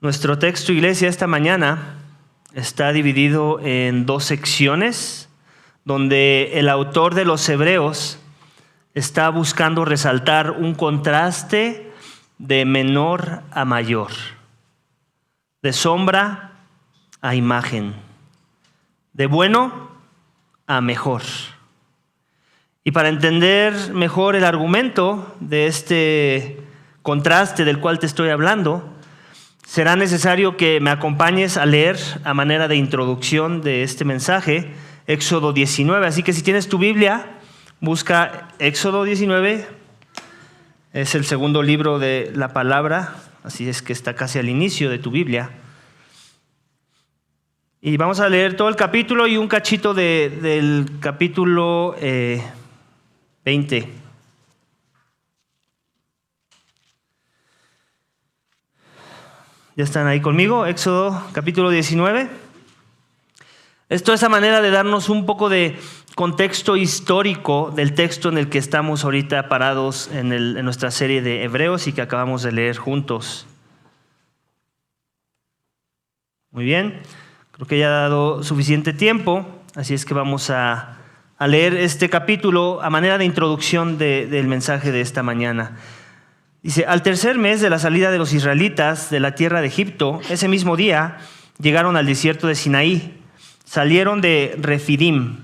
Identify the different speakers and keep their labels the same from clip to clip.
Speaker 1: Nuestro texto, iglesia, esta mañana está dividido en dos secciones, donde el autor de los Hebreos está buscando resaltar un contraste de menor a mayor, de sombra a imagen, de bueno a mejor. Y para entender mejor el argumento de este contraste del cual te estoy hablando, será necesario que me acompañes a leer a manera de introducción de este mensaje, Éxodo 19. Así que si tienes tu Biblia, busca Éxodo 19. Es el segundo libro de la palabra, así es que está casi al inicio de tu Biblia. Y vamos a leer todo el capítulo y un cachito del capítulo 20. ¿Ya están ahí conmigo? Éxodo capítulo 19. Esto es a manera de darnos un poco de contexto histórico del texto en el que estamos ahorita parados en nuestra serie de Hebreos y que acabamos de leer juntos. Muy bien, creo que ya ha dado suficiente tiempo, así es que vamos a leer este capítulo a manera de introducción del mensaje de esta mañana. Dice: al tercer mes de la salida de los israelitas de la tierra de Egipto, ese mismo día llegaron al desierto de Sinaí. Salieron de Refidim,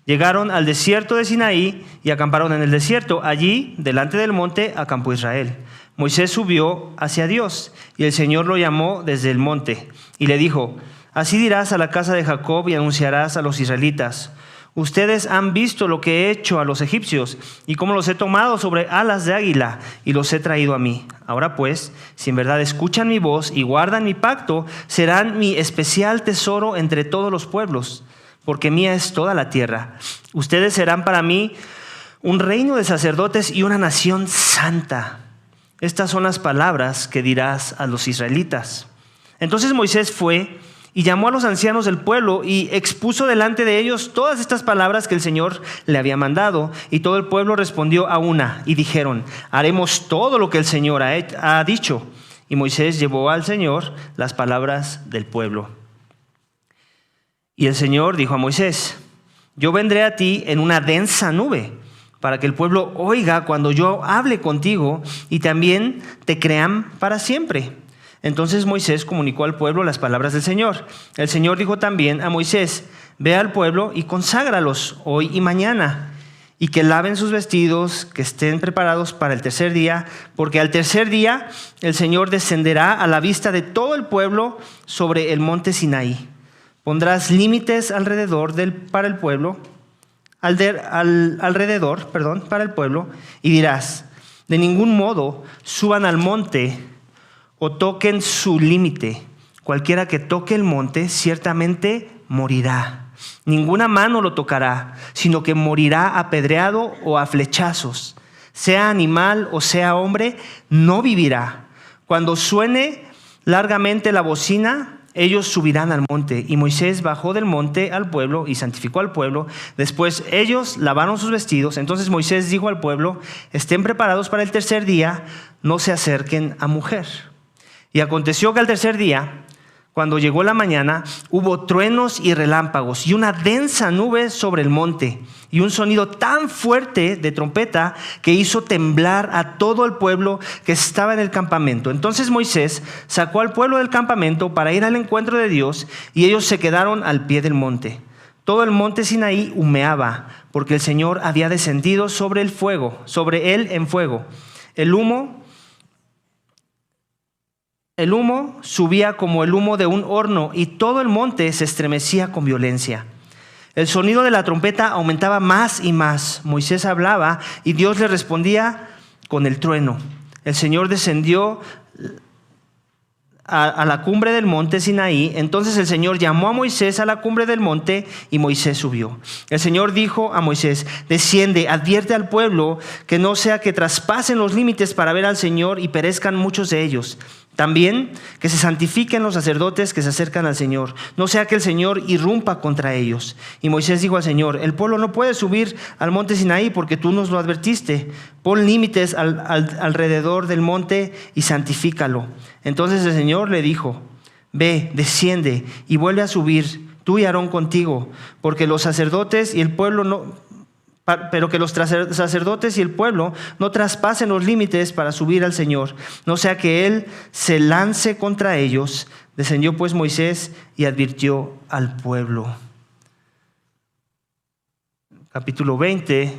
Speaker 1: llegaron al desierto de Sinaí y acamparon en el desierto. Allí, delante del monte, acampó Israel. Moisés subió hacia Dios y el Señor lo llamó desde el monte y le dijo: así dirás a la casa de Jacob y anunciarás a los israelitas: ustedes han visto lo que he hecho a los egipcios y cómo los he tomado sobre alas de águila y los he traído a mí. Ahora pues, si en verdad escuchan mi voz y guardan mi pacto, serán mi especial tesoro entre todos los pueblos, porque mía es toda la tierra. Ustedes serán para mí un reino de sacerdotes y una nación santa. Estas son las palabras que dirás a los israelitas. Entonces Moisés fue y llamó a los ancianos del pueblo y expuso delante de ellos todas estas palabras que el Señor le había mandado. Y todo el pueblo respondió a una y dijeron: haremos todo lo que el Señor ha dicho. Y Moisés llevó al Señor las palabras del pueblo. Y el Señor dijo a Moisés: yo vendré a ti en una densa nube, para que el pueblo oiga cuando yo hable contigo y también te crean para siempre. Entonces Moisés comunicó al pueblo las palabras del Señor. El Señor dijo también a Moisés: ve al pueblo y conságralos hoy y mañana, y que laven sus vestidos, que estén preparados para el tercer día, porque al tercer día el Señor descenderá a la vista de todo el pueblo sobre el monte Sinaí. Pondrás límites para el pueblo, y dirás: de ningún modo suban al monte o toquen su límite. Cualquiera que toque el monte ciertamente morirá. Ninguna mano lo tocará, sino que morirá apedreado o a flechazos. Sea animal o sea hombre, no vivirá. Cuando suene largamente la bocina, ellos subirán al monte. Y Moisés bajó del monte al pueblo y santificó al pueblo. Después ellos lavaron sus vestidos. Entonces Moisés dijo al pueblo: estén preparados para el tercer día, no se acerquen a mujer. Y aconteció que al tercer día, cuando llegó la mañana, hubo truenos y relámpagos y una densa nube sobre el monte y un sonido tan fuerte de trompeta que hizo temblar a todo el pueblo que estaba en el campamento. Entonces Moisés sacó al pueblo del campamento para ir al encuentro de Dios y ellos se quedaron al pie del monte. Todo el monte Sinaí humeaba porque el Señor había descendido sobre él en fuego. El humo subía como el humo de un horno y todo el monte se estremecía con violencia. El sonido de la trompeta aumentaba más y más. Moisés hablaba y Dios le respondía con el trueno. El Señor descendió a la cumbre del monte Sinaí. Entonces el Señor llamó a Moisés a la cumbre del monte y Moisés subió. El Señor dijo a Moisés: desciende, advierte al pueblo que no sea que traspasen los límites para ver al Señor y perezcan muchos de ellos. También que se santifiquen los sacerdotes que se acercan al Señor, no sea que el Señor irrumpa contra ellos. Y Moisés dijo al Señor: el pueblo no puede subir al monte Sinaí porque tú nos lo advertiste. Pon límites alrededor del monte y santifícalo. Entonces el Señor le dijo: ve, desciende y vuelve a subir, tú y Aarón contigo, porque los sacerdotes y el pueblo pero que los sacerdotes y el pueblo no traspasen los límites para subir al Señor, no sea que Él se lance contra ellos. Descendió pues Moisés y advirtió al pueblo. Capítulo 20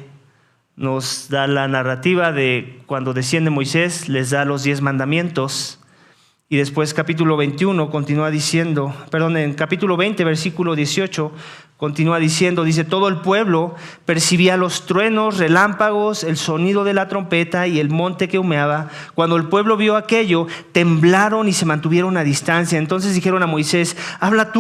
Speaker 1: nos da la narrativa de cuando desciende Moisés, les da los 10 mandamientos. Y después capítulo 21 continúa diciendo, en capítulo 20, versículo 18, continúa diciendo, dice: todo el pueblo percibía los truenos, relámpagos, el sonido de la trompeta y el monte que humeaba. Cuando el pueblo vio aquello, temblaron y se mantuvieron a distancia. Entonces dijeron a Moisés: habla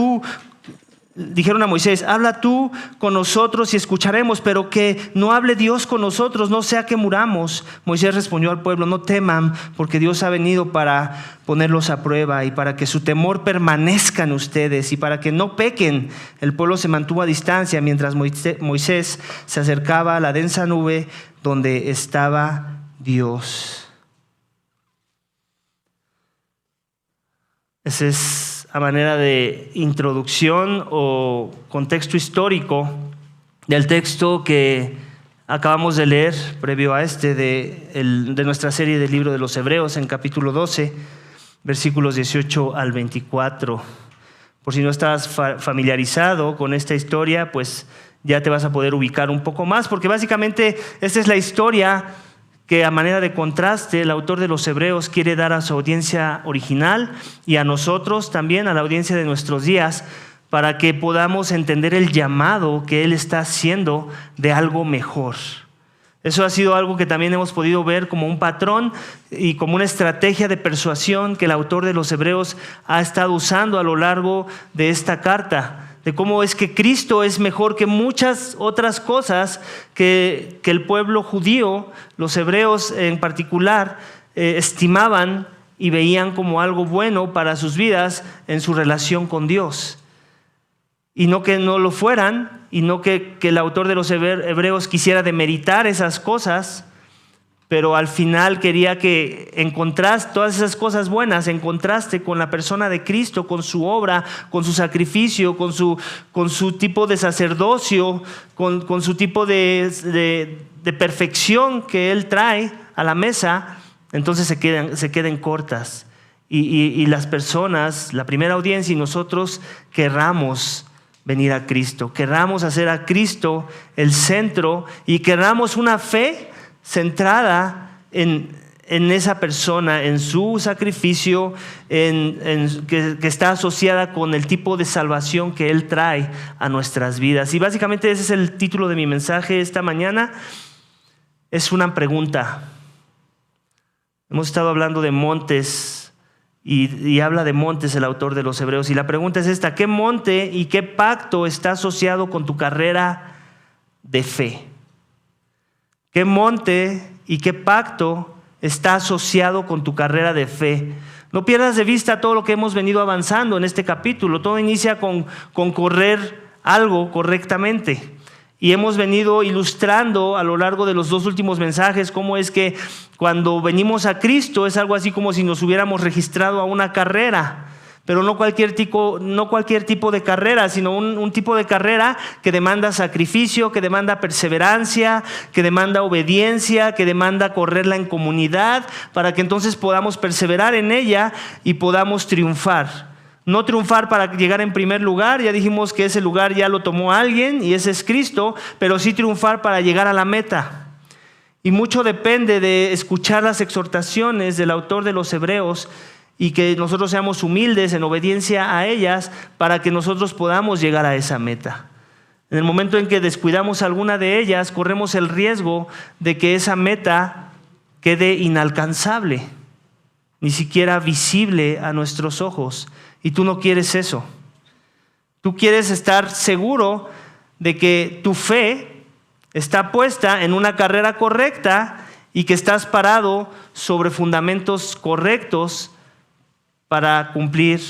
Speaker 1: tú con nosotros y escucharemos, pero que no hable Dios con nosotros, no sea que muramos. Moisés respondió al pueblo: no teman, porque Dios ha venido para ponerlos a prueba y para que su temor permanezca en ustedes y para que no pequen. El pueblo se mantuvo a distancia mientras Moisés se acercaba a la densa nube donde estaba Dios. Ese es a manera de introducción o contexto histórico del texto que acabamos de leer previo a de nuestra serie del libro de los Hebreos, en capítulo 12, versículos 18 al 24. Por si no estás familiarizado con esta historia, pues ya te vas a poder ubicar un poco más, porque básicamente esta es la historia que, a manera de contraste, el autor de los Hebreos quiere dar a su audiencia original y a nosotros también, a la audiencia de nuestros días, para que podamos entender el llamado que Él está haciendo de algo mejor. Eso ha sido algo que también hemos podido ver como un patrón y como una estrategia de persuasión que el autor de los Hebreos ha estado usando a lo largo de esta carta, de cómo es que Cristo es mejor que muchas otras cosas que el pueblo judío, los hebreos en particular, estimaban y veían como algo bueno para sus vidas en su relación con Dios. Y no que no lo fueran, y no que el autor de los Hebreos quisiera demeritar esas cosas, pero al final quería que encontraras todas esas cosas buenas en contraste con la persona de Cristo, con su obra, con su sacrificio, con su tipo de sacerdocio, con su tipo de perfección que Él trae a la mesa. Entonces se queden cortas. Y las personas, la primera audiencia y nosotros, querramos venir a Cristo, querramos hacer a Cristo el centro y querramos una fe centrada en esa persona, en su sacrificio, que está asociada con el tipo de salvación que Él trae a nuestras vidas. Y básicamente ese es el título de mi mensaje esta mañana. Es una pregunta. Hemos estado hablando de montes y habla de montes el autor de los Hebreos. Y la pregunta es esta: ¿qué monte y qué pacto está asociado con tu carrera de fe? ¿Qué monte y qué pacto está asociado con tu carrera de fe? No pierdas de vista todo lo que hemos venido avanzando en este capítulo. Todo inicia con correr algo correctamente. Y hemos venido ilustrando a lo largo de los 2 últimos mensajes cómo es que cuando venimos a Cristo es algo así como si nos hubiéramos registrado a una carrera. Pero no cualquier tipo de carrera, sino un tipo de carrera que demanda sacrificio, que demanda perseverancia, que demanda obediencia, que demanda correrla en comunidad, para que entonces podamos perseverar en ella y podamos triunfar. No triunfar para llegar en primer lugar, ya dijimos que ese lugar ya lo tomó alguien y ese es Cristo, pero sí triunfar para llegar a la meta. Y mucho depende de escuchar las exhortaciones del autor de los Hebreos y que nosotros seamos humildes en obediencia a ellas para que nosotros podamos llegar a esa meta. En el momento en que descuidamos alguna de ellas, corremos el riesgo de que esa meta quede inalcanzable, ni siquiera visible a nuestros ojos. Y tú no quieres eso. Tú quieres estar seguro de que tu fe está puesta en una carrera correcta y que estás parado sobre fundamentos correctos para cumplir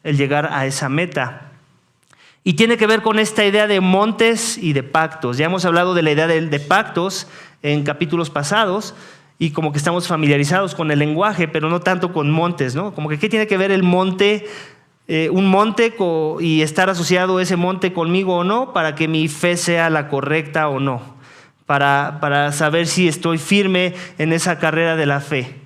Speaker 1: el llegar a esa meta. Y tiene que ver con esta idea de montes y de pactos. Ya hemos hablado de la idea de pactos en capítulos pasados y como que estamos familiarizados con el lenguaje, pero no tanto con montes, ¿no? Como que ¿qué tiene que ver el monte, un monte y estar asociado ese monte conmigo o no para que mi fe sea la correcta o no? Para saber si estoy firme en esa carrera de la fe.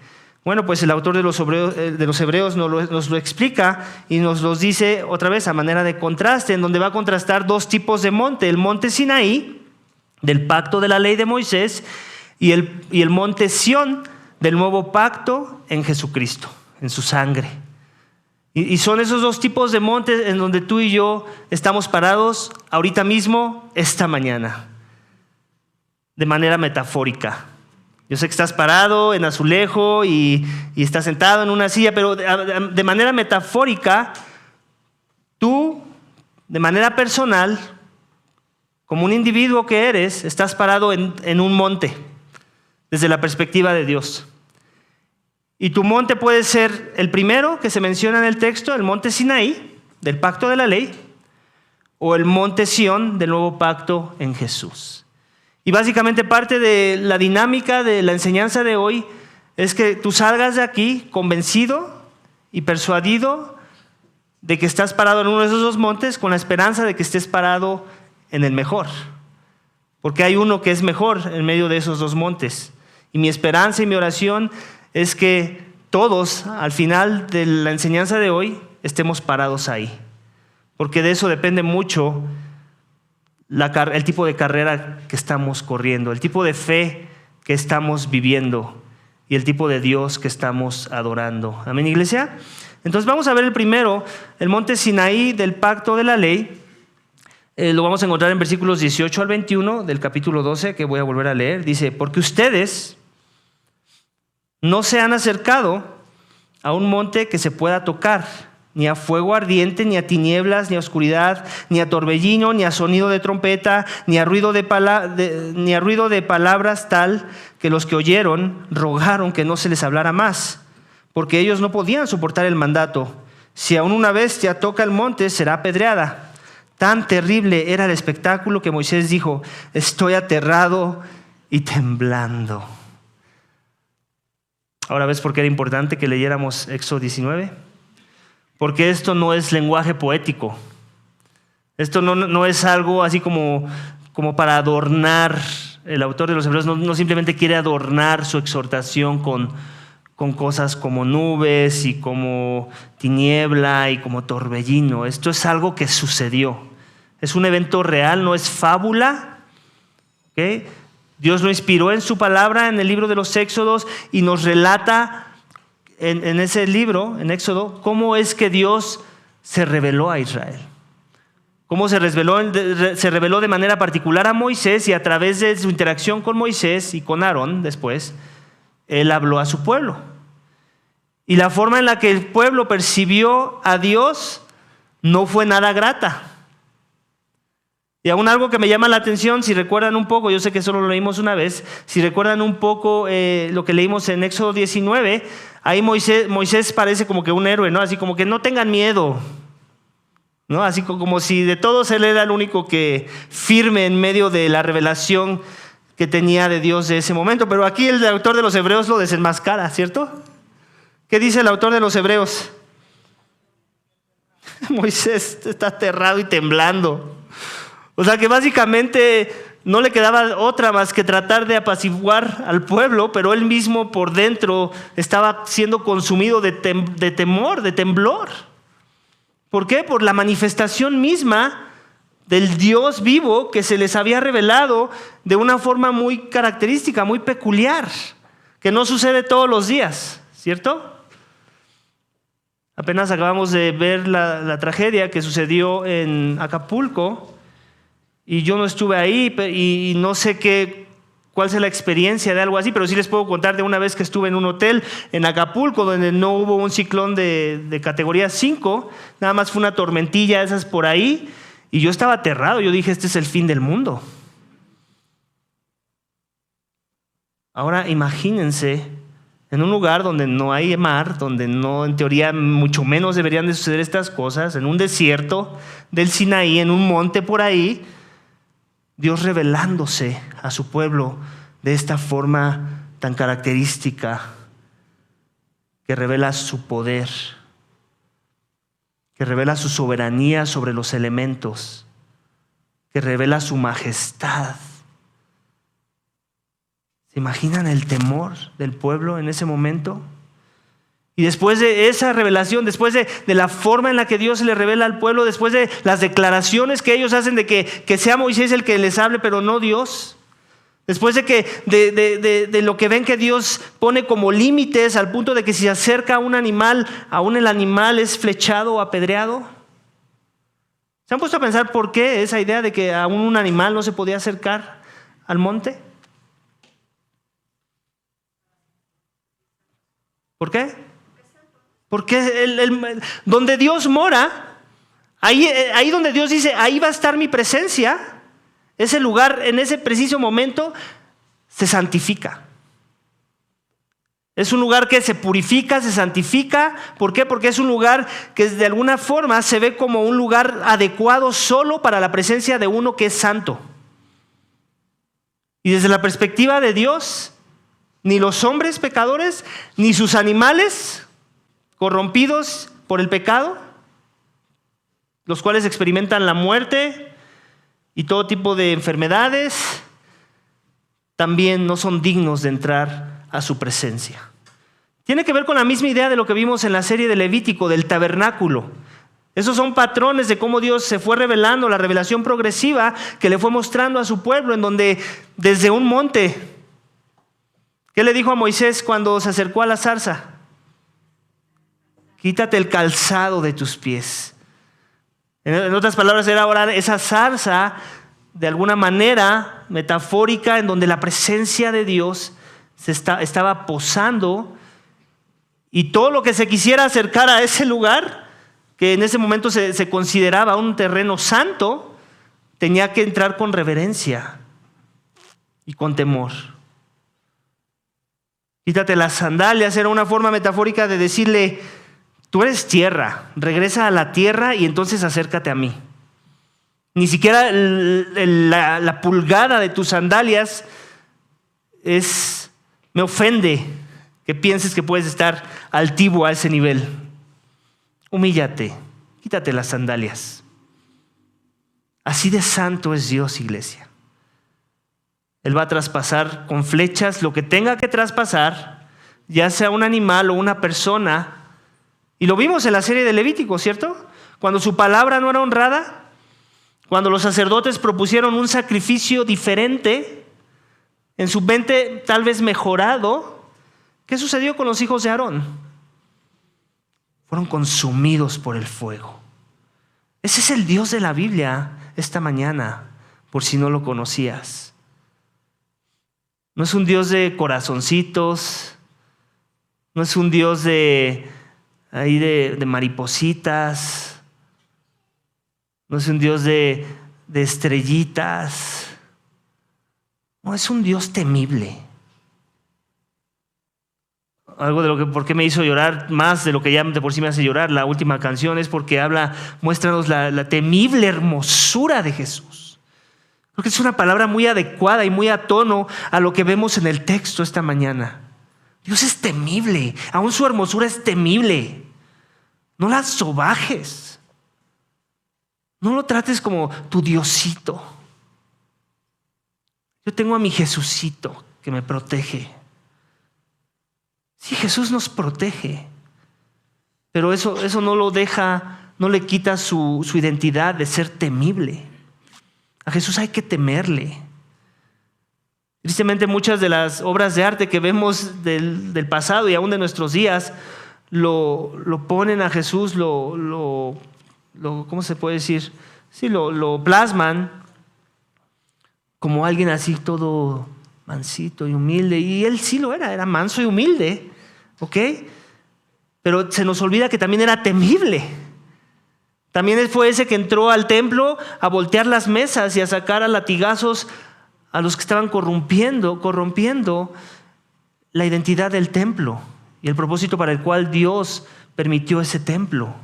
Speaker 1: Bueno, pues el autor de los Hebreos nos lo explica y nos los dice otra vez a manera de contraste, en donde va a contrastar dos tipos de monte: el monte Sinaí, del pacto de la ley de Moisés, y el monte Sión, del nuevo pacto en Jesucristo, en su sangre. Y son esos dos tipos de montes en donde tú y yo estamos parados ahorita mismo, esta mañana, de manera metafórica. Yo sé que estás parado en azulejo y estás sentado en una silla, pero de manera metafórica, tú, de manera personal, como un individuo que eres, estás parado en un monte, desde la perspectiva de Dios. Y tu monte puede ser el primero que se menciona en el texto, el monte Sinaí, del pacto de la ley, o el monte Sión, del nuevo pacto en Jesús. Y básicamente parte de la dinámica de la enseñanza de hoy es que tú salgas de aquí convencido y persuadido de que estás parado en uno de esos dos montes con la esperanza de que estés parado en el mejor. Porque hay uno que es mejor en medio de esos dos montes. Y mi esperanza y mi oración es que todos, al final de la enseñanza de hoy, estemos parados ahí. Porque de eso depende mucho el tipo de carrera que estamos corriendo, el tipo de fe que estamos viviendo y el tipo de Dios que estamos adorando. ¿Amén, iglesia? Entonces vamos a ver el primero, el monte Sinaí del pacto de la ley. Lo vamos a encontrar en versículos 18 al 21 del capítulo 12, que voy a volver a leer. Dice: porque ustedes no se han acercado a un monte que se pueda tocar, ni a fuego ardiente, ni a tinieblas, ni a oscuridad, ni a torbellino, ni a sonido de trompeta, ni a ruido de palabras tal que los que oyeron rogaron que no se les hablara más, porque ellos no podían soportar el mandato. Si aún una bestia toca el monte, será apedreada. Tan terrible era el espectáculo que Moisés dijo: estoy aterrado y temblando. Ahora ves por qué era importante que leyéramos Éxodo 19. Porque esto no es lenguaje poético. Esto no es algo así como para adornar. El autor de los Hebreos no simplemente quiere adornar su exhortación con cosas como nubes y como tiniebla y como torbellino. Esto es algo que sucedió. Es un evento real, no es fábula. ¿Okay? Dios lo inspiró en su palabra en el libro de los Éxodos y nos relata en ese libro, en Éxodo, cómo es que Dios se reveló a Israel. Cómo se reveló de manera particular a Moisés, y a través de su interacción con Moisés y con Aarón después, él habló a su pueblo. Y la forma en la que el pueblo percibió a Dios no fue nada grata. Y aún algo que me llama la atención, si recuerdan un poco, yo sé que solo lo leímos una vez, si recuerdan un poco lo que leímos en Éxodo 19, ahí Moisés parece como que un héroe, ¿no? Así como que no tengan miedo, ¿no? Así como si de todos él era el único que firme en medio de la revelación que tenía de Dios de ese momento. Pero aquí el autor de los Hebreos lo desenmascara, ¿cierto? ¿Qué dice el autor de los Hebreos? Moisés está aterrado y temblando. O sea que básicamente no le quedaba otra más que tratar de apaciguar al pueblo, pero él mismo por dentro estaba siendo consumido de temor, de temblor. ¿Por qué? Por la manifestación misma del Dios vivo que se les había revelado de una forma muy característica, muy peculiar, que no sucede todos los días, ¿cierto? Apenas acabamos de ver la tragedia que sucedió en Acapulco. Y yo no estuve ahí y no sé cuál es la experiencia de algo así, pero sí les puedo contar de una vez que estuve en un hotel en Acapulco donde no hubo un ciclón de categoría 5, nada más fue una tormentilla esas por ahí, y yo estaba aterrado. Yo dije, este es el fin del mundo. Ahora imagínense en un lugar donde no hay mar, donde no, en teoría, mucho menos deberían de suceder estas cosas, en un desierto del Sinaí, en un monte por ahí, Dios revelándose a su pueblo de esta forma tan característica que revela su poder, que revela su soberanía sobre los elementos, que revela su majestad. ¿Se imaginan el temor del pueblo en ese momento? Y después de esa revelación, después de la forma en la que Dios se le revela al pueblo, después de las declaraciones que ellos hacen de que sea Moisés el que les hable, pero no Dios, después de lo que ven que Dios pone como límites al punto de que si se acerca a un animal, aún el animal es flechado o apedreado. ¿Se han puesto a pensar por qué esa idea de que aún un animal no se podía acercar al monte? ¿Por qué? Porque donde Dios mora, ahí donde Dios dice, ahí va a estar mi presencia, ese lugar en ese preciso momento se santifica. Es un lugar que se purifica, se santifica. ¿Por qué? Porque es un lugar que de alguna forma se ve como un lugar adecuado solo para la presencia de uno que es santo. Y desde la perspectiva de Dios, ni los hombres pecadores, ni sus animales corrompidos por el pecado, los cuales experimentan la muerte y todo tipo de enfermedades, también no son dignos de entrar a su presencia. Tiene que ver con la misma idea de lo que vimos en la serie de Levítico, del tabernáculo. Esos son patrones de cómo Dios se fue revelando, la revelación progresiva que le fue mostrando a su pueblo, en donde desde un monte, ¿qué le dijo a Moisés cuando se acercó a la zarza? Quítate el calzado de tus pies. En otras palabras, era ahora esa zarza, de alguna manera metafórica, en donde la presencia de Dios estaba posando, y todo lo que se quisiera acercar a ese lugar, que en ese momento se consideraba un terreno santo, tenía que entrar con reverencia y con temor. Quítate las sandalias, era una forma metafórica de decirle: tú eres tierra, regresa a la tierra y entonces acércate a mí. Ni siquiera la pulgada de tus sandalias me ofende que pienses que puedes estar altivo a ese nivel. Humíllate, quítate las sandalias. Así de santo es Dios, iglesia. Él va a traspasar con flechas lo que tenga que traspasar, ya sea un animal o una persona. Y lo vimos en la serie de Levítico, ¿cierto? Cuando su palabra no era honrada, cuando los sacerdotes propusieron un sacrificio diferente, en su mente tal vez mejorado, ¿qué sucedió con los hijos de Aarón? Fueron consumidos por el fuego. Ese es el Dios de la Biblia esta mañana, por si no lo conocías. No es un Dios de corazoncitos, no es un Dios de maripositas, no es un Dios de estrellitas, no, es un Dios temible. Algo de lo que por qué me hizo llorar más de lo que ya de por sí me hace llorar la última canción es porque muéstranos la temible hermosura de Jesús. Creo que es una palabra muy adecuada y muy a tono a lo que vemos en el texto esta mañana. Dios es temible, aún su hermosura es temible. No la sobajes. No lo trates como tu Diosito. Yo tengo a mi Jesucito que me protege. Sí, Jesús nos protege, pero eso no lo deja, no le quita su identidad de ser temible. A Jesús hay que temerle. Tristemente, muchas de las obras de arte que vemos del pasado y aún de nuestros días lo ponen a Jesús, ¿cómo se puede decir? Sí, lo plasman como alguien así todo mansito y humilde. Y él sí lo era manso y humilde, ¿ok? Pero se nos olvida que también era temible. También fue ese que entró al templo a voltear las mesas y a sacar a latigazos a los que estaban corrompiendo la identidad del templo y el propósito para el cual Dios permitió ese templo.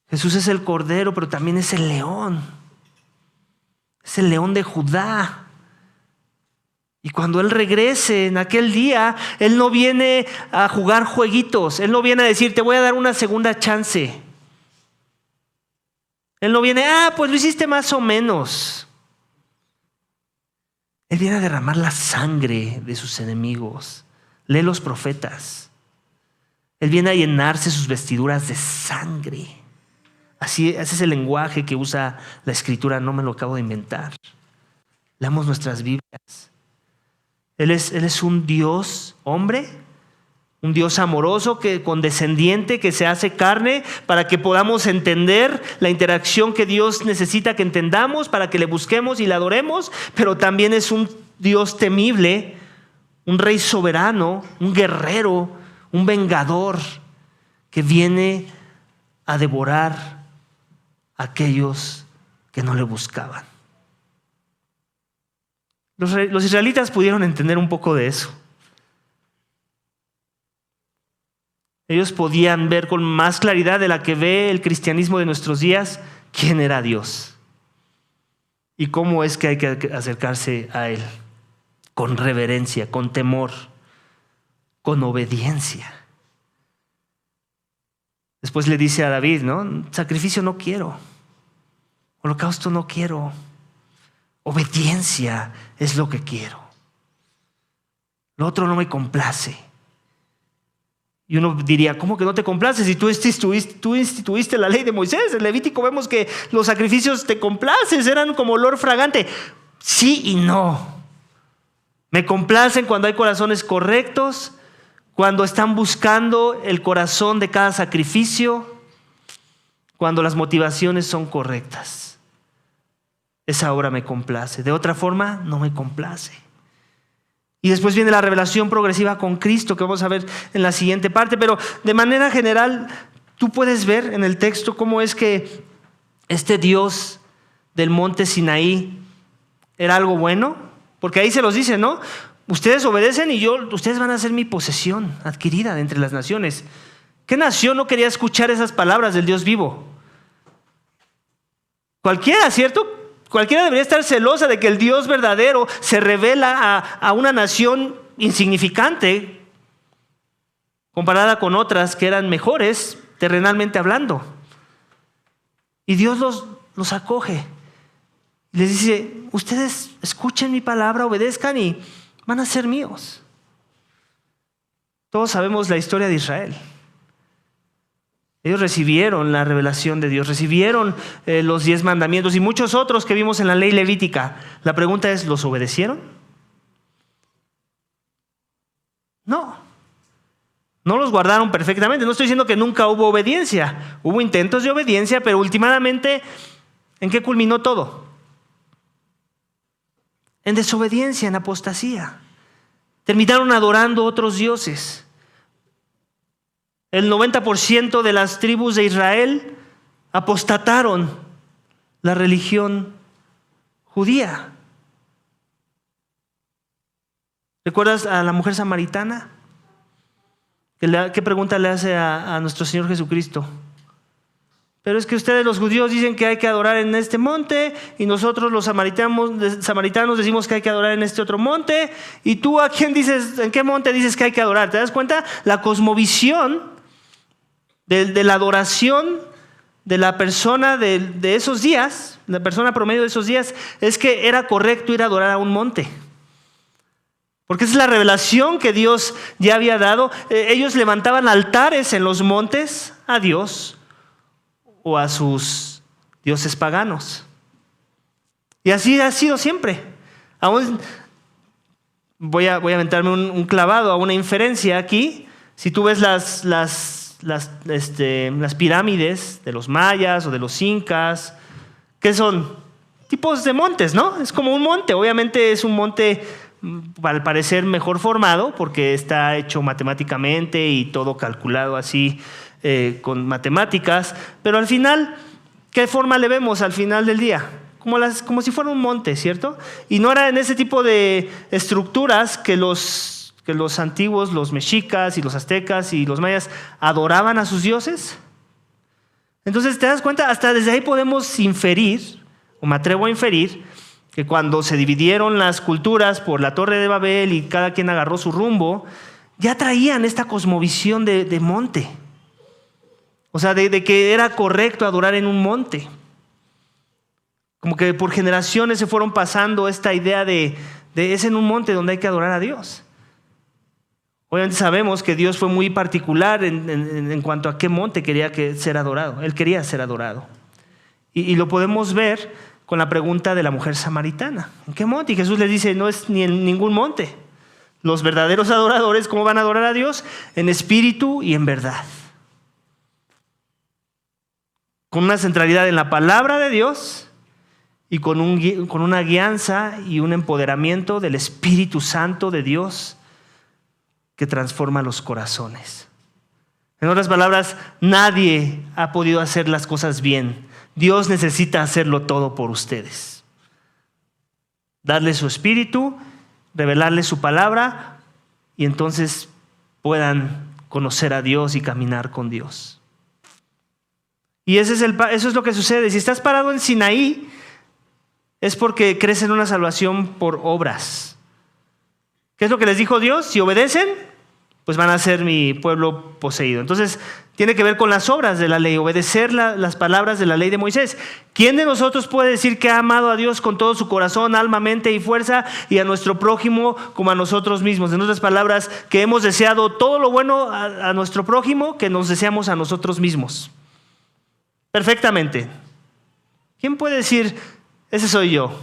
Speaker 1: Jesús es el Cordero, pero también es el león. Es el león de Judá. Y cuando Él regrese en aquel día, Él no viene a jugar jueguitos. Él no viene a decir, te voy a dar una segunda chance. Él no viene, pues lo hiciste más o menos. Él viene a derramar la sangre de sus enemigos. Lee los profetas. Él viene a llenarse sus vestiduras de sangre. Ese es el lenguaje que usa la Escritura, no me lo acabo de inventar. Leamos nuestras Biblias. Él es un Dios hombre, un Dios amoroso, condescendiente, que se hace carne para que podamos entender la interacción que Dios necesita que entendamos, para que le busquemos y le adoremos, pero también es un Dios temible, un rey soberano, un guerrero, un vengador que viene a devorar a aquellos que no le buscaban. Los israelitas pudieron entender un poco de eso. Ellos podían ver con más claridad de la que ve el cristianismo de nuestros días quién era Dios y cómo es que hay que acercarse a Él, con reverencia, con temor, con obediencia. Después le dice a David, ¿no? Sacrificio no quiero, holocausto no quiero, obediencia es lo que quiero. Lo otro no me complace. Y uno diría, ¿cómo que no te complace? Si tú instituiste la ley de Moisés, en Levítico vemos que los sacrificios te complaces, eran como olor fragante. Sí y no. Me complacen cuando hay corazones correctos, cuando están buscando el corazón de cada sacrificio, cuando las motivaciones son correctas. Esa obra me complace. De otra forma, no me complace. Y después viene la revelación progresiva con Cristo, que vamos a ver en la siguiente parte. Pero de manera general, tú puedes ver en el texto cómo es que este Dios del monte Sinaí era algo bueno. Porque ahí se los dice, ¿no? Ustedes obedecen y ustedes van a ser mi posesión adquirida de entre las naciones. ¿Qué nación no quería escuchar esas palabras del Dios vivo? Cualquiera, ¿cierto? Cualquiera debería estar celosa de que el Dios verdadero se revela a una nación insignificante comparada con otras que eran mejores terrenalmente hablando. Y Dios los acoge. Les dice, ustedes escuchen mi palabra, obedezcan y van a ser míos. Todos sabemos la historia de Israel. Ellos recibieron la revelación de Dios, recibieron los 10 mandamientos y muchos otros que vimos en la ley levítica. La pregunta es, ¿los obedecieron? No. No los guardaron perfectamente. No estoy diciendo que nunca hubo obediencia. Hubo intentos de obediencia, pero últimamente, ¿en qué culminó todo? En desobediencia, en apostasía. Terminaron adorando otros dioses. El 90% de las tribus de Israel apostataron la religión judía. ¿Recuerdas a la mujer samaritana? ¿Qué pregunta le hace a nuestro Señor Jesucristo? Pero es que ustedes los judíos dicen que hay que adorar en este monte y nosotros los samaritanos decimos que hay que adorar en este otro monte. ¿Y tú a quién dices, en qué monte dices que hay que adorar? ¿Te das cuenta? La cosmovisión de la adoración de la persona de esos días, la persona promedio de esos días, es que era correcto ir a adorar a un monte. Porque esa es la revelación que Dios ya había dado. Ellos levantaban altares en los montes a Dios o a sus dioses paganos. Y así ha sido siempre. Aún voy a aventarme un clavado a una inferencia aquí. Si tú ves las pirámides de los mayas o de los incas, que son tipos de montes, ¿no? Es como un monte. Obviamente es un monte, al parecer, mejor formado porque está hecho matemáticamente y todo calculado así con matemáticas. Pero al final, ¿qué forma le vemos al final del día? como si fuera un monte, ¿cierto? Y no era en ese tipo de estructuras que los antiguos, los mexicas y los aztecas y los mayas adoraban a sus dioses. Entonces, ¿te das cuenta? Hasta desde ahí podemos inferir, o me atrevo a inferir, que cuando se dividieron las culturas por la Torre de Babel y cada quien agarró su rumbo, ya traían esta cosmovisión de monte. O sea, de que era correcto adorar en un monte. Como que por generaciones se fueron pasando esta idea de es en un monte donde hay que adorar a Dios. Obviamente sabemos que Dios fue muy particular en cuanto a qué monte quería ser adorado. Él quería ser adorado. Y lo podemos ver con la pregunta de la mujer samaritana. ¿En qué monte? Y Jesús les dice, no es ni en ningún monte. Los verdaderos adoradores, ¿cómo van a adorar a Dios? En espíritu y en verdad. Con una centralidad en la palabra de Dios y con una guianza y un empoderamiento del Espíritu Santo de Dios que transforma los corazones. En otras palabras, nadie ha podido hacer las cosas bien. Dios necesita hacerlo todo por ustedes. Darle su espíritu, revelarle su palabra y entonces puedan conocer a Dios y caminar con Dios. Y eso es lo que sucede. Si estás parado en Sinaí, es porque crees en una salvación por obras. ¿Qué es lo que les dijo Dios? Si obedecen, pues van a ser mi pueblo poseído. Entonces, tiene que ver con las obras de la ley, obedecer las palabras de la ley de Moisés. ¿Quién de nosotros puede decir que ha amado a Dios con todo su corazón, alma, mente y fuerza, y a nuestro prójimo como a nosotros mismos? En otras palabras, que hemos deseado todo lo bueno a nuestro prójimo que nos deseamos a nosotros mismos. Perfectamente. ¿Quién puede decir, ese soy yo?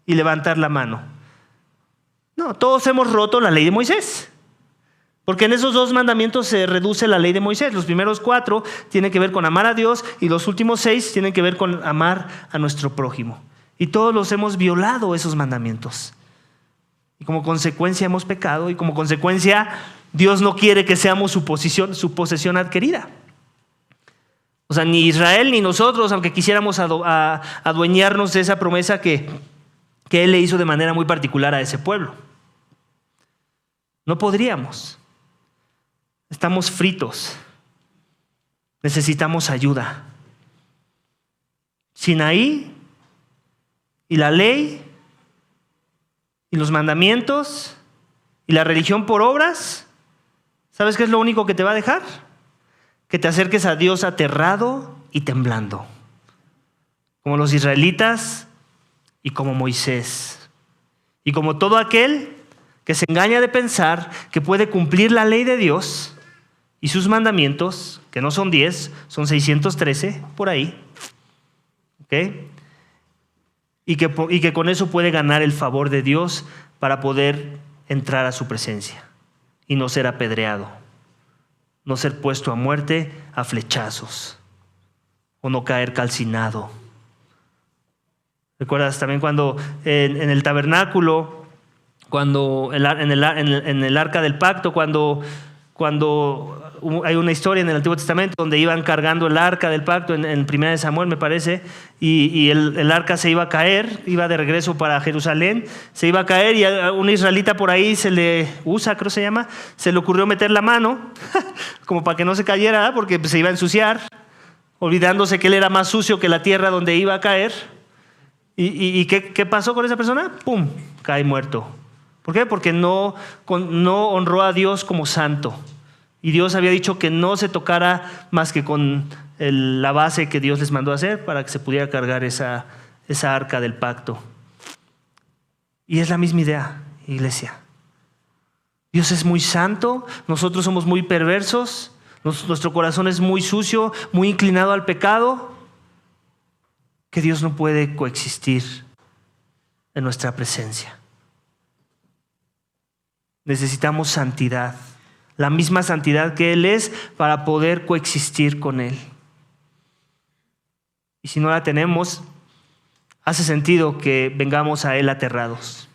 Speaker 1: Y levantar la mano. No, todos hemos roto la ley de Moisés. Porque en esos 2 mandamientos se reduce la ley de Moisés. Los primeros 4 tienen que ver con amar a Dios y los últimos 6 tienen que ver con amar a nuestro prójimo. Y todos los hemos violado esos mandamientos. Y como consecuencia hemos pecado y como consecuencia Dios no quiere que seamos su posesión adquirida. O sea, ni Israel ni nosotros, aunque quisiéramos adueñarnos de esa promesa que Él le hizo de manera muy particular a ese pueblo. No podríamos. Estamos fritos. Necesitamos ayuda. Sinaí y la ley y los mandamientos y la religión por obras, ¿sabes qué es lo único que te va a dejar? Que te acerques a Dios aterrado y temblando, como los israelitas y como Moisés. Y como todo aquel que se engaña de pensar que puede cumplir la ley de Dios y sus mandamientos, que no son 10, son 613, por ahí, ¿okay? Y que con eso puede ganar el favor de Dios para poder entrar a su presencia y no ser apedreado, no ser puesto a muerte a flechazos o no caer calcinado. ¿Recuerdas también cuando en el tabernáculo, cuando en el arca del pacto, cuando hay una historia en el Antiguo Testamento donde iban cargando el arca del pacto en 1 Samuel, me parece, y el arca se iba a caer, iba de regreso para Jerusalén, se iba a caer y a un israelita por ahí se le ocurrió meter la mano como para que no se cayera, porque se iba a ensuciar, olvidándose que él era más sucio que la tierra donde iba a caer. ¿Y qué pasó con esa persona? ¡Pum! Cae muerto. ¿Por qué? Porque no honró a Dios como santo. Y Dios había dicho que no se tocara más que con la base que Dios les mandó a hacer para que se pudiera cargar esa arca del pacto. Y es la misma idea, iglesia. Dios es muy santo, nosotros somos muy perversos, nuestro corazón es muy sucio, muy inclinado al pecado, que Dios no puede coexistir en nuestra presencia. Necesitamos santidad, la misma santidad que Él es para poder coexistir con Él. Y si no la tenemos, hace sentido que vengamos a Él aterrados.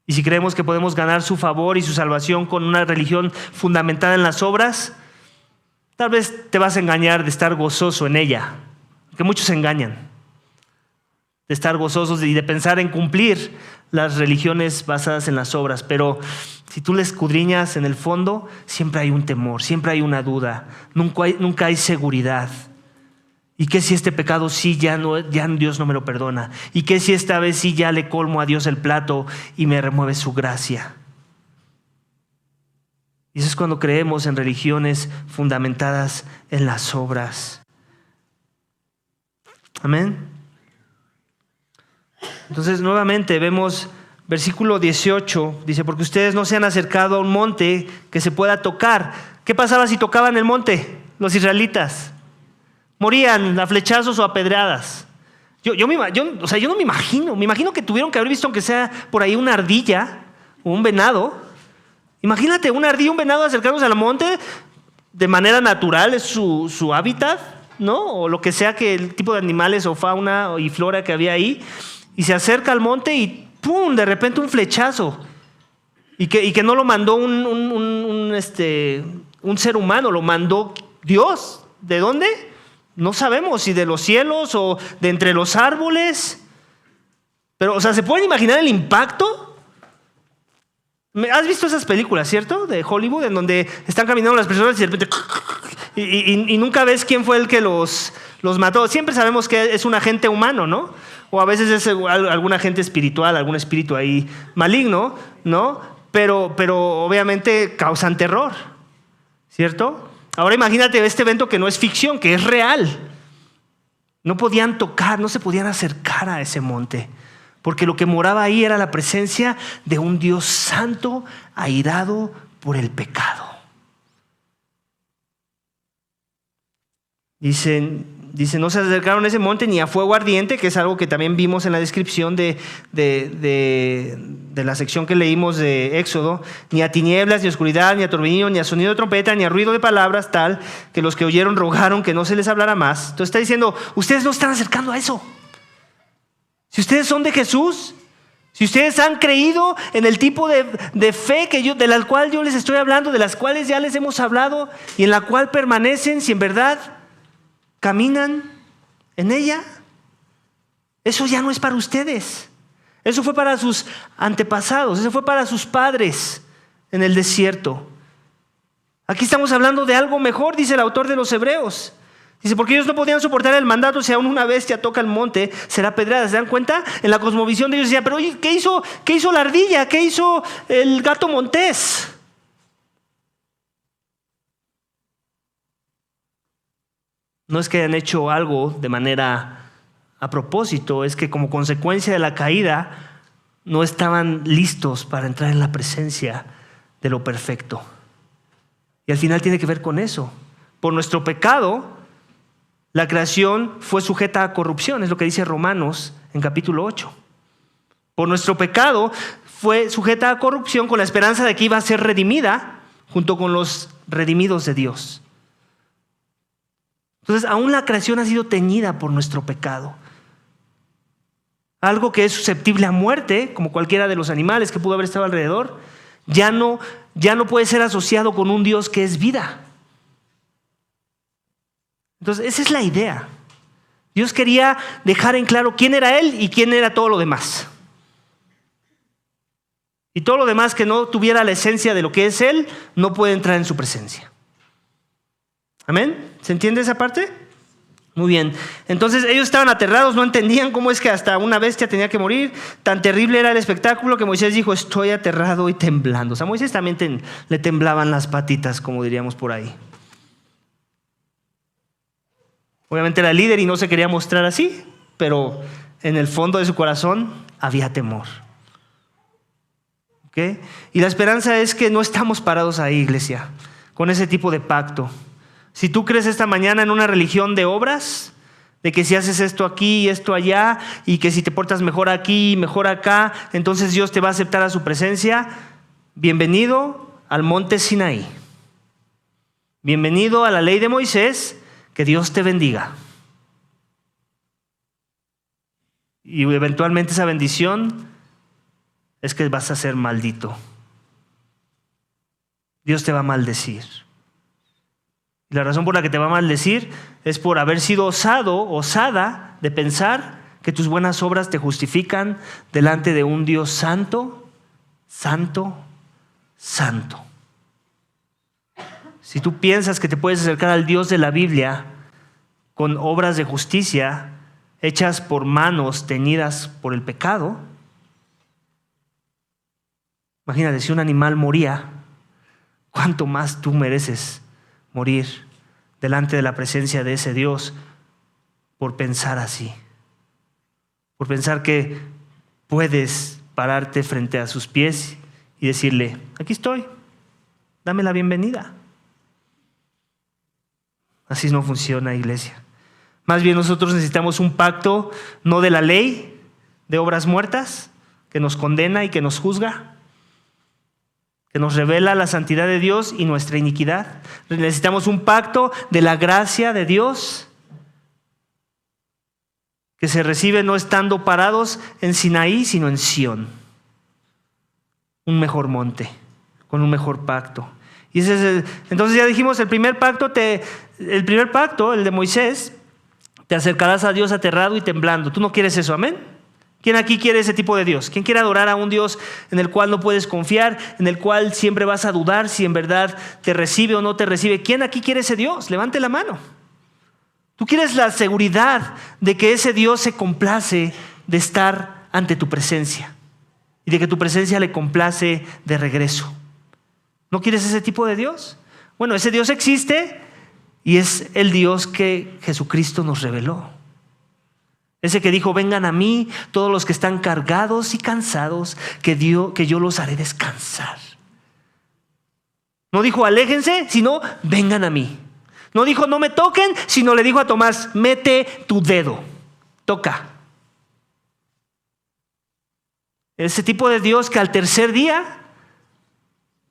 Speaker 1: Y si creemos que podemos ganar su favor y su salvación con una religión fundamentada en las obras, tal vez te vas a engañar de estar gozoso en ella, porque muchos se engañan. de estar gozosos y de pensar en cumplir las religiones basadas en las obras. Pero si tú le escudriñas en el fondo, siempre hay un temor, siempre hay una duda, nunca hay seguridad. ¿Y qué si este pecado sí ya Dios no me lo perdona? ¿Y qué si esta vez sí ya le colmo a Dios el plato y me remueve su gracia? Y eso es cuando creemos en religiones fundamentadas en las obras. Amén. Entonces nuevamente vemos versículo 18, dice, porque ustedes no se han acercado a un monte que se pueda tocar. ¿Qué pasaba si tocaban el monte los israelitas? Morían a flechazos o a pedradas. Yo no me imagino que tuvieron que haber visto, aunque sea por ahí, una ardilla o un venado. Imagínate una ardilla, un venado acercarnos al monte de manera natural, es su hábitat, ¿no? O lo que sea, que el tipo de animales o fauna y flora que había ahí, y se acerca al monte y ¡pum!, de repente un flechazo. Y que no lo mandó un ser humano, lo mandó Dios. ¿De dónde? No sabemos, si de los cielos o de entre los árboles. Pero, o sea, ¿se pueden imaginar el impacto? ¿Has visto esas películas, cierto? De Hollywood, en donde están caminando las personas y de repente y nunca ves quién fue el que los mató. Siempre sabemos que es un agente humano, ¿no? O a veces es algún agente espiritual, algún espíritu ahí maligno, ¿no? Pero obviamente causan terror, ¿cierto? Ahora imagínate este evento que no es ficción, que es real. No podían tocar, no se podían acercar a ese monte, porque lo que moraba ahí era la presencia de un Dios santo, airado por el pecado. Dice, no se acercaron a ese monte ni a fuego ardiente, que es algo que también vimos en la descripción de la sección que leímos de Éxodo, ni a tinieblas, ni a oscuridad, ni a torbellino, ni a sonido de trompeta, ni a ruido de palabras, tal que los que oyeron rogaron que no se les hablara más. Entonces está diciendo, ustedes no están acercando a eso. Si ustedes son de Jesús, si ustedes han creído en el tipo de fe de la cual yo les estoy hablando, de las cuales ya les hemos hablado y en la cual permanecen, si en verdad caminan en ella, eso ya no es para ustedes. Eso fue para sus antepasados, eso fue para sus padres en el desierto. Aquí estamos hablando de algo mejor, dice el autor de los Hebreos. Dice, porque ellos no podían soportar el mandato, si aún una bestia toca el monte, será pedrada. ¿Se dan cuenta? En la cosmovisión de ellos decían, pero oye, ¿qué hizo la ardilla? ¿Qué hizo el gato montés? No es que hayan hecho algo de manera a propósito, es que como consecuencia de la caída no estaban listos para entrar en la presencia de lo perfecto. Y al final tiene que ver con eso. Por nuestro pecado, la creación fue sujeta a corrupción, es lo que dice Romanos en capítulo 8. Por nuestro pecado fue sujeta a corrupción con la esperanza de que iba a ser redimida junto con los redimidos de Dios. Entonces, aún la creación ha sido teñida por nuestro pecado. Algo que es susceptible a muerte, como cualquiera de los animales que pudo haber estado alrededor, ya no puede ser asociado con un Dios que es vida. Entonces, esa es la idea. Dios quería dejar en claro quién era Él y quién era todo lo demás. Y todo lo demás que no tuviera la esencia de lo que es Él, no puede entrar en su presencia. ¿Amén? ¿Se entiende esa parte? Muy bien. Entonces ellos estaban aterrados, no entendían cómo es que hasta una bestia tenía que morir. Tan terrible era el espectáculo que Moisés dijo, estoy aterrado y temblando. O sea, a Moisés también le temblaban las patitas, como diríamos por ahí. Obviamente era líder y no se quería mostrar así, pero en el fondo de su corazón había temor. ¿Okay? Y la esperanza es que no estamos parados ahí, iglesia, con ese tipo de pacto. Si tú crees esta mañana en una religión de obras, de que si haces esto aquí y esto allá, y que si te portas mejor aquí y mejor acá, entonces Dios te va a aceptar a su presencia, bienvenido al monte Sinaí. Bienvenido a la ley de Moisés, que Dios te bendiga. Y eventualmente esa bendición es que vas a ser maldito. Dios te va a maldecir. Y la razón por la que te va a maldecir es por haber sido osada de pensar que tus buenas obras te justifican delante de un Dios santo, santo, santo. Si tú piensas que te puedes acercar al Dios de la Biblia con obras de justicia hechas por manos teñidas por el pecado, imagínate, si un animal moría, ¿cuánto más tú mereces morir delante de la presencia de ese Dios por pensar así? Por pensar que puedes pararte frente a sus pies y decirle: aquí estoy, dame la bienvenida. Así no funciona, iglesia. Más bien nosotros necesitamos un pacto no de la ley, de obras muertas, que nos condena y que nos juzga, que nos revela la santidad de Dios y nuestra iniquidad. Necesitamos un pacto de la gracia de Dios, que se recibe no estando parados en Sinaí, sino en Sión. Un mejor monte, con un mejor pacto. Y entonces ya dijimos, el primer pacto, el de Moisés, te acercarás a Dios aterrado y temblando. Tú no quieres eso, amén. ¿Quién aquí quiere ese tipo de Dios? ¿Quién quiere adorar a un Dios en el cual no puedes confiar, en el cual siempre vas a dudar si en verdad te recibe o no te recibe? ¿Quién aquí quiere ese Dios? Levante la mano. Tú quieres la seguridad de que ese Dios se complace de estar ante tu presencia y de que tu presencia le complace de regreso. ¿No quieres ese tipo de Dios? Bueno, ese Dios existe y es el Dios que Jesucristo nos reveló. Ese que dijo: vengan a mí todos los que están cargados y cansados, que yo los haré descansar. No dijo aléjense, sino vengan a mí. No dijo no me toquen, sino le dijo a Tomás: mete tu dedo, toca. Ese tipo de Dios que al tercer día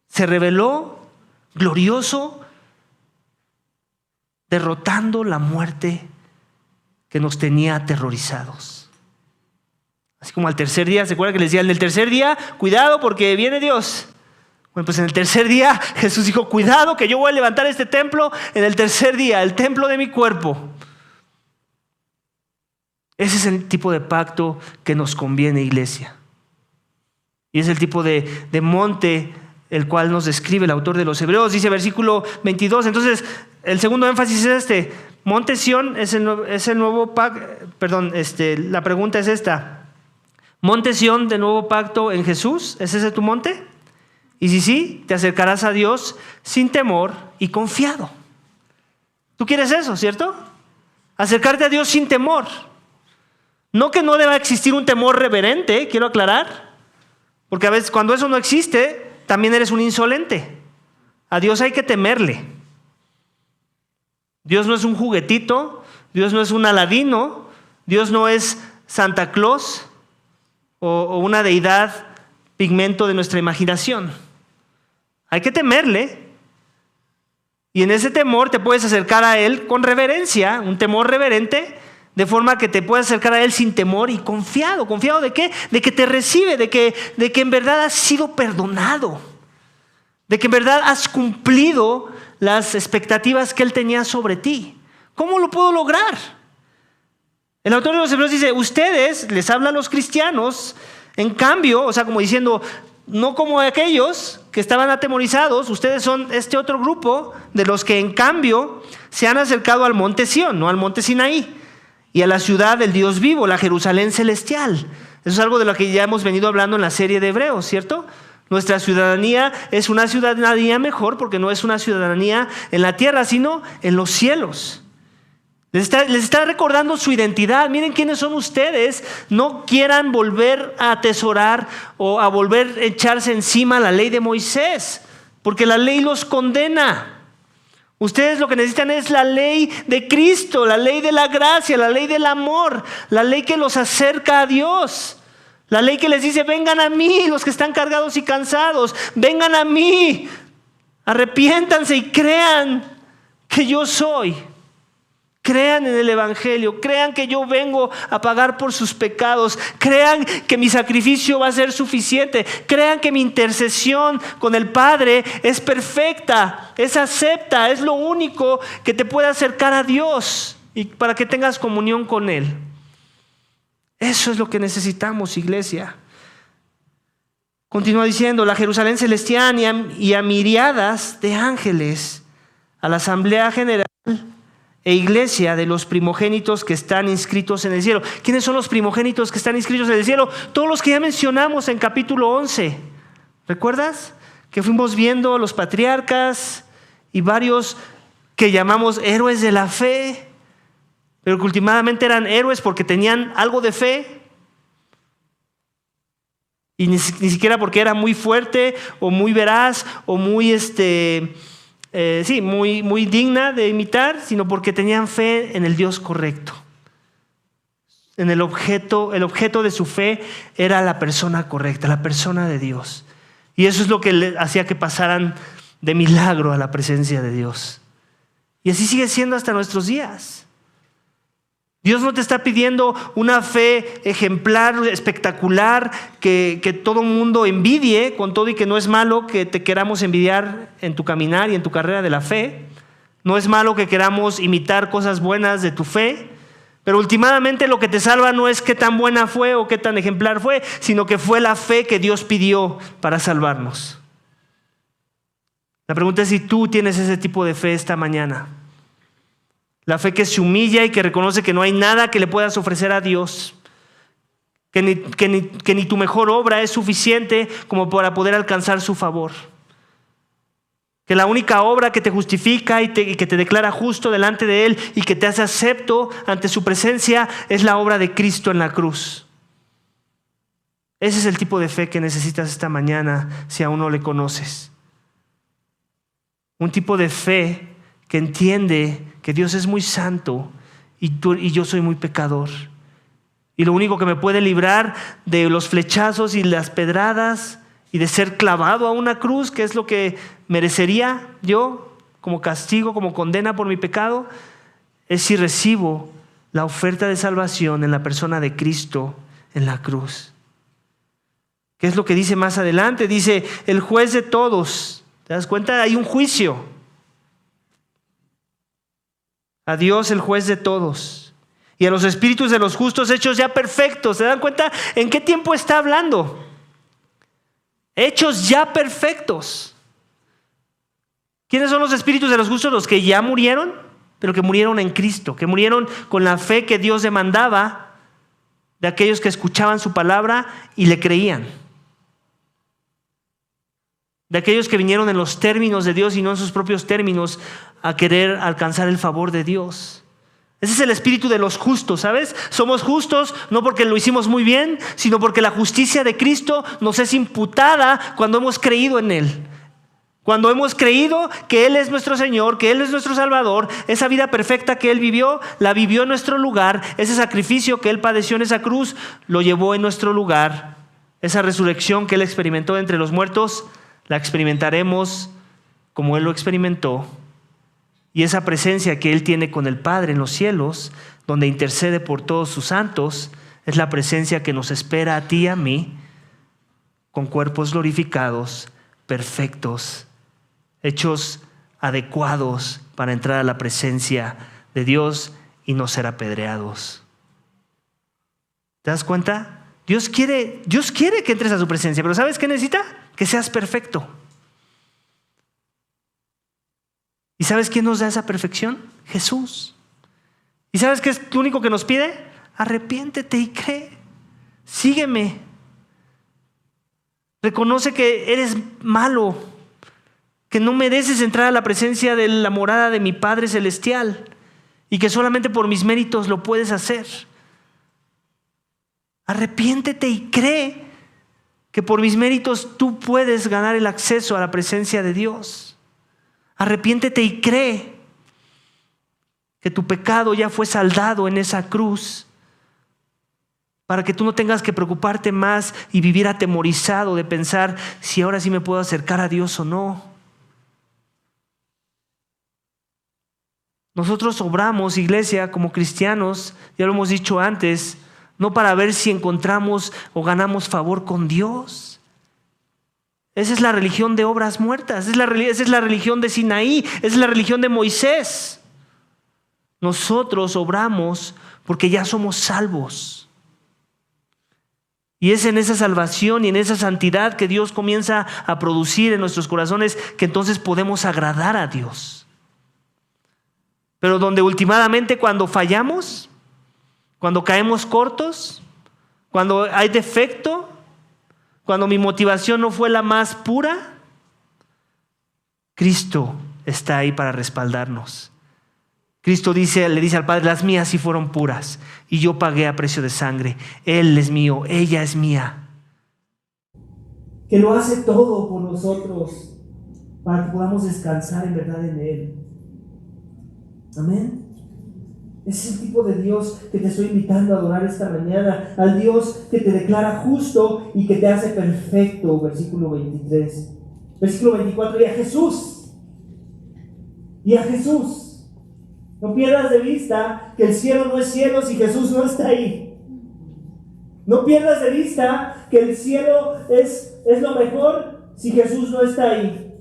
Speaker 1: se reveló glorioso, derrotando la muerte que nos tenía aterrorizados. Así como al tercer día, ¿se acuerdan que les decía en el tercer día? Cuidado porque viene Dios. Bueno, pues en el tercer día Jesús dijo: cuidado que yo voy a levantar este templo en el tercer día, el templo de mi cuerpo. Ese es el tipo de pacto que nos conviene, iglesia. Y es el tipo de monte el cual nos describe el autor de los Hebreos. Dice versículo 22. Entonces, el segundo énfasis es este: Monte Sión es el nuevo pacto. La pregunta es esta: ¿Monte Sión de nuevo pacto en Jesús? ¿Es ese tu monte? Y si sí, te acercarás a Dios sin temor y confiado. ¿Tú quieres eso, cierto? Acercarte a Dios sin temor. No que no deba existir un temor reverente, quiero aclarar, porque a veces cuando eso no existe, también eres un insolente. A Dios hay que temerle. Dios no es un juguetito, Dios no es un Aladino, Dios no es Santa Claus o una deidad pigmento de nuestra imaginación. Hay que temerle, y en ese temor te puedes acercar a Él con reverencia, un temor reverente, de forma que te puedas acercar a Él sin temor y confiado. ¿Confiado de qué? De que te recibe, de que en verdad has sido perdonado, de que en verdad has cumplido las expectativas que Él tenía sobre ti. ¿Cómo lo puedo lograr? El autor de los Hebreos dice: ustedes, les habla a los cristianos, en cambio, o sea, como diciendo, no como aquellos que estaban atemorizados, ustedes son este otro grupo de los que en cambio se han acercado al monte Sión, no al monte Sinaí, y a la ciudad del Dios vivo, la Jerusalén celestial. Eso es algo de lo que ya hemos venido hablando en la serie de Hebreos, ¿cierto? Nuestra ciudadanía es una ciudadanía mejor porque no es una ciudadanía en la tierra, sino en los cielos. Les está recordando su identidad. Miren quiénes son ustedes. No quieran volver a atesorar o a volver a echarse encima la ley de Moisés, porque la ley los condena. Ustedes lo que necesitan es la ley de Cristo, la ley de la gracia, la ley del amor, la ley que los acerca a Dios, la ley que les dice: vengan a mí los que están cargados y cansados, vengan a mí, arrepiéntanse y crean que yo soy. Crean en el Evangelio, crean que yo vengo a pagar por sus pecados, crean que mi sacrificio va a ser suficiente, crean que mi intercesión con el Padre es perfecta, es acepta, es lo único que te puede acercar a Dios y para que tengas comunión con Él. Eso es lo que necesitamos, iglesia. Continúa diciendo, la Jerusalén celestial y a miriadas de ángeles, a la asamblea general e iglesia de los primogénitos que están inscritos en el cielo. ¿Quiénes son los primogénitos que están inscritos en el cielo? Todos los que ya mencionamos en capítulo 11. ¿Recuerdas? Que fuimos viendo los patriarcas y varios que llamamos héroes de la fe, pero que últimamente eran héroes porque tenían algo de fe. Y ni siquiera porque era muy fuerte o muy veraz o muy muy digna de imitar, sino porque tenían fe en el Dios correcto. En el objeto de su fe era la persona correcta, la persona de Dios. Y eso es lo que le hacía que pasaran de milagro a la presencia de Dios. Y así sigue siendo hasta nuestros días. Dios no te está pidiendo una fe ejemplar, espectacular, que todo mundo envidie, con todo y que no es malo que te queramos envidiar en tu caminar y en tu carrera de la fe. No es malo que queramos imitar cosas buenas de tu fe, pero últimamente lo que te salva no es qué tan buena fue o qué tan ejemplar fue, sino que fue la fe que Dios pidió para salvarnos. La pregunta es si tú tienes ese tipo de fe esta mañana. La fe que se humilla y que reconoce que no hay nada que le puedas ofrecer a Dios, que ni tu mejor obra es suficiente como para poder alcanzar su favor. Que la única obra que te justifica y que te declara justo delante de Él y que te hace acepto ante su presencia es la obra de Cristo en la cruz. Ese es el tipo de fe que necesitas esta mañana si aún no le conoces. Un tipo de fe que entiende que Dios es muy santo y yo soy muy pecador. Y lo único que me puede librar de los flechazos y las pedradas y de ser clavado a una cruz, que es lo que merecería yo como castigo, como condena por mi pecado, es si recibo la oferta de salvación en la persona de Cristo en la cruz. ¿Qué es lo que dice más adelante? Dice, el juez de todos. ¿Te das cuenta? Hay un juicio. A Dios, el juez de todos, y a los espíritus de los justos hechos ya perfectos. ¿Se dan cuenta en qué tiempo está hablando? Hechos ya perfectos. ¿Quiénes son los espíritus de los justos? Los que ya murieron, pero que murieron en Cristo, que murieron con la fe que Dios demandaba de aquellos que escuchaban su palabra y le creían. De aquellos que vinieron en los términos de Dios y no en sus propios términos a querer alcanzar el favor de Dios. Ese es el espíritu de los justos, ¿sabes? Somos justos no porque lo hicimos muy bien, sino porque la justicia de Cristo nos es imputada cuando hemos creído en Él. Cuando hemos creído que Él es nuestro Señor, que Él es nuestro Salvador, esa vida perfecta que Él vivió, la vivió en nuestro lugar. Ese sacrificio que Él padeció en esa cruz, lo llevó en nuestro lugar. Esa resurrección que Él experimentó entre los muertos, la experimentaremos como Él lo experimentó. Y esa presencia que Él tiene con el Padre en los cielos, donde intercede por todos sus santos, es la presencia que nos espera a ti y a mí, con cuerpos glorificados, perfectos, hechos adecuados para entrar a la presencia de Dios y no ser apedreados. ¿Te das cuenta? Dios quiere que entres a su presencia, pero ¿sabes qué necesita? Que seas perfecto. ¿Y sabes quién nos da esa perfección? Jesús. ¿Y sabes qué es lo único que nos pide? Arrepiéntete y cree. Sígueme. Reconoce que eres malo, que no mereces entrar a la presencia de la morada de mi Padre Celestial y que solamente por mis méritos lo puedes hacer. Arrepiéntete y cree que por mis méritos tú puedes ganar el acceso a la presencia de Dios. Arrepiéntete y cree que tu pecado ya fue saldado en esa cruz para que tú no tengas que preocuparte más y vivir atemorizado de pensar si ahora sí me puedo acercar a Dios o no. Nosotros obramos, iglesia, como cristianos, ya lo hemos dicho antes, no para ver si encontramos o ganamos favor con Dios. Esa es la religión de obras muertas, esa es la religión de Sinaí, esa es la religión de Moisés. Nosotros obramos porque ya somos salvos. Y es en esa salvación y en esa santidad que Dios comienza a producir en nuestros corazones que entonces podemos agradar a Dios. Pero donde últimamente cuando fallamos, cuando caemos cortos, cuando hay defecto, cuando mi motivación no fue la más pura, Cristo está ahí para respaldarnos. Cristo le dice al Padre: las mías sí fueron puras y yo pagué a precio de sangre. Él es mío, ella es mía. Que lo hace todo por nosotros para que podamos descansar en verdad en Él. Amén. Es el tipo de Dios que te estoy invitando a adorar esta mañana, al Dios que te declara justo y que te hace perfecto. Versículo 23. Versículo 24, y a Jesús. Y a Jesús. No pierdas de vista que el cielo no es cielo si Jesús no está ahí. No pierdas de vista que el cielo es lo mejor si Jesús no está ahí.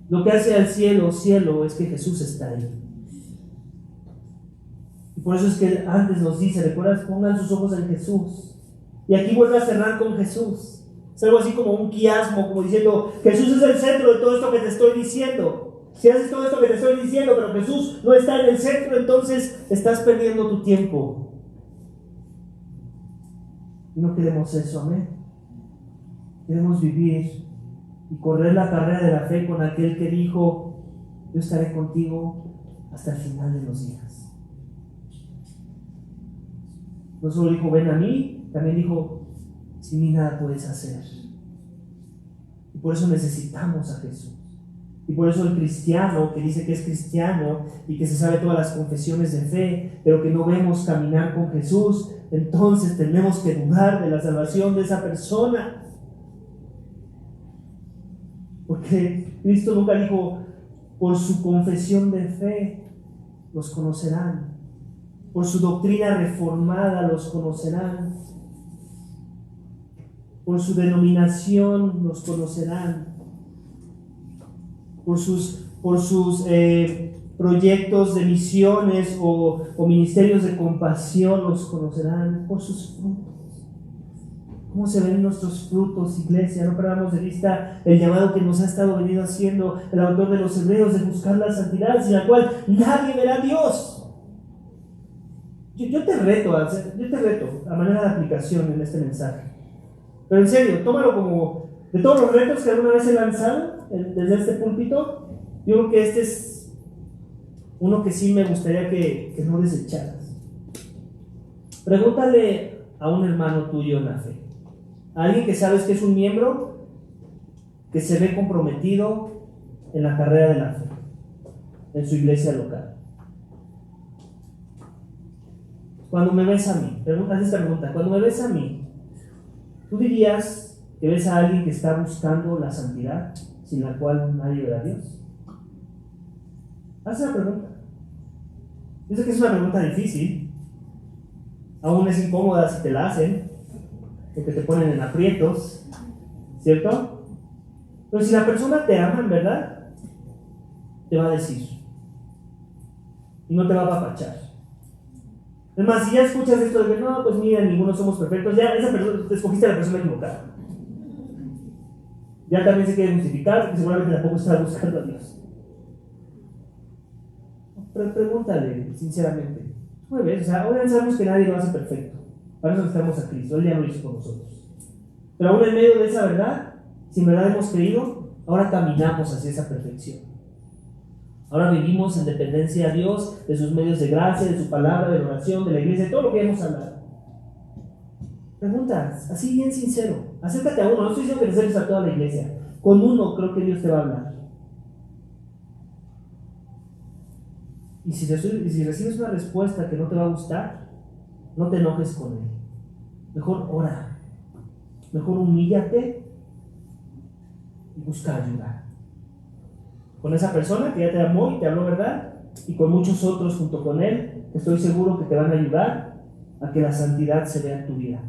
Speaker 1: Lo que hace al cielo cielo es que Jesús está ahí. Y por eso es que antes nos dice, ¿recuerdas? Pongan sus ojos en Jesús. Y aquí vuelve a cerrar con Jesús. Es algo así como un quiasmo, como diciendo: Jesús es el centro de todo esto que te estoy diciendo. Si haces todo esto que te estoy diciendo, pero Jesús no está en el centro, entonces estás perdiendo tu tiempo. Y no queremos eso, amén. Queremos vivir y correr la carrera de la fe con aquel que dijo: yo estaré contigo hasta el final de los días. No solo dijo: ven a mí, también dijo: sin mí nada puedes hacer. Y por eso necesitamos a Jesús. Y por eso el cristiano que dice que es cristiano y que se sabe todas las confesiones de fe, pero que no vemos caminar con Jesús, entonces tenemos que dudar de la salvación de esa persona. Porque Cristo nunca dijo: por su confesión de fe los conocerán, por su doctrina reformada los conocerán, por su denominación los conocerán, por sus proyectos de misiones o ministerios de compasión los conocerán, por sus frutos. ¿Cómo se ven nuestros frutos, iglesia? No perdamos de vista el llamado que nos ha estado venido haciendo el autor de los Hebreos de buscar la santidad, sin la cual nadie verá a Dios. Yo te reto a manera de aplicación en este mensaje. Pero en serio, tómalo como de todos los retos que alguna vez he lanzado desde este púlpito. Yo creo que este es uno que sí me gustaría que no desecharas. Pregúntale a un hermano tuyo en la fe, a alguien que sabes que es un miembro que se ve comprometido en la carrera de la fe, en su iglesia local. Cuando me ves a mí, haz esta pregunta: cuando me ves a mí, ¿tú dirías que ves a alguien que está buscando la santidad, sin la cual nadie verá a Dios? Haz esa pregunta. Yo sé que es una pregunta difícil, aún es incómoda si te la hacen, porque te ponen en aprietos, ¿cierto? Pero si la persona te ama en verdad, te va a decir, y no te va a apapachar. Es más, si ya escuchas esto de que no, pues mira, ninguno somos perfectos, ya esa persona, te escogiste a la persona equivocada. Ya también se quiere justificar, porque seguramente tampoco está buscando a Dios. Pero pregúntale sinceramente: ¿cómo ves? O sea, obviamente sabemos que nadie lo hace perfecto. Para eso necesitamos a Cristo, Él ya lo hizo con nosotros. Pero aún en medio de esa verdad, si en verdad hemos creído, ahora caminamos hacia esa perfección. Ahora vivimos en dependencia a Dios, de sus medios de gracia, de su palabra, de la oración, de la iglesia, de todo lo que hemos hablado. Preguntas, así bien sincero. Acércate a uno, no estoy diciendo que te acerques a toda la iglesia. Con uno creo que Dios te va a hablar. Y si recibes una respuesta que no te va a gustar, no te enojes con él. Mejor ora. Mejor humíllate y busca ayuda. Con esa persona que ya te amó y te habló verdad, y con muchos otros junto con él, que estoy seguro que te van a ayudar a que la santidad se vea en tu vida.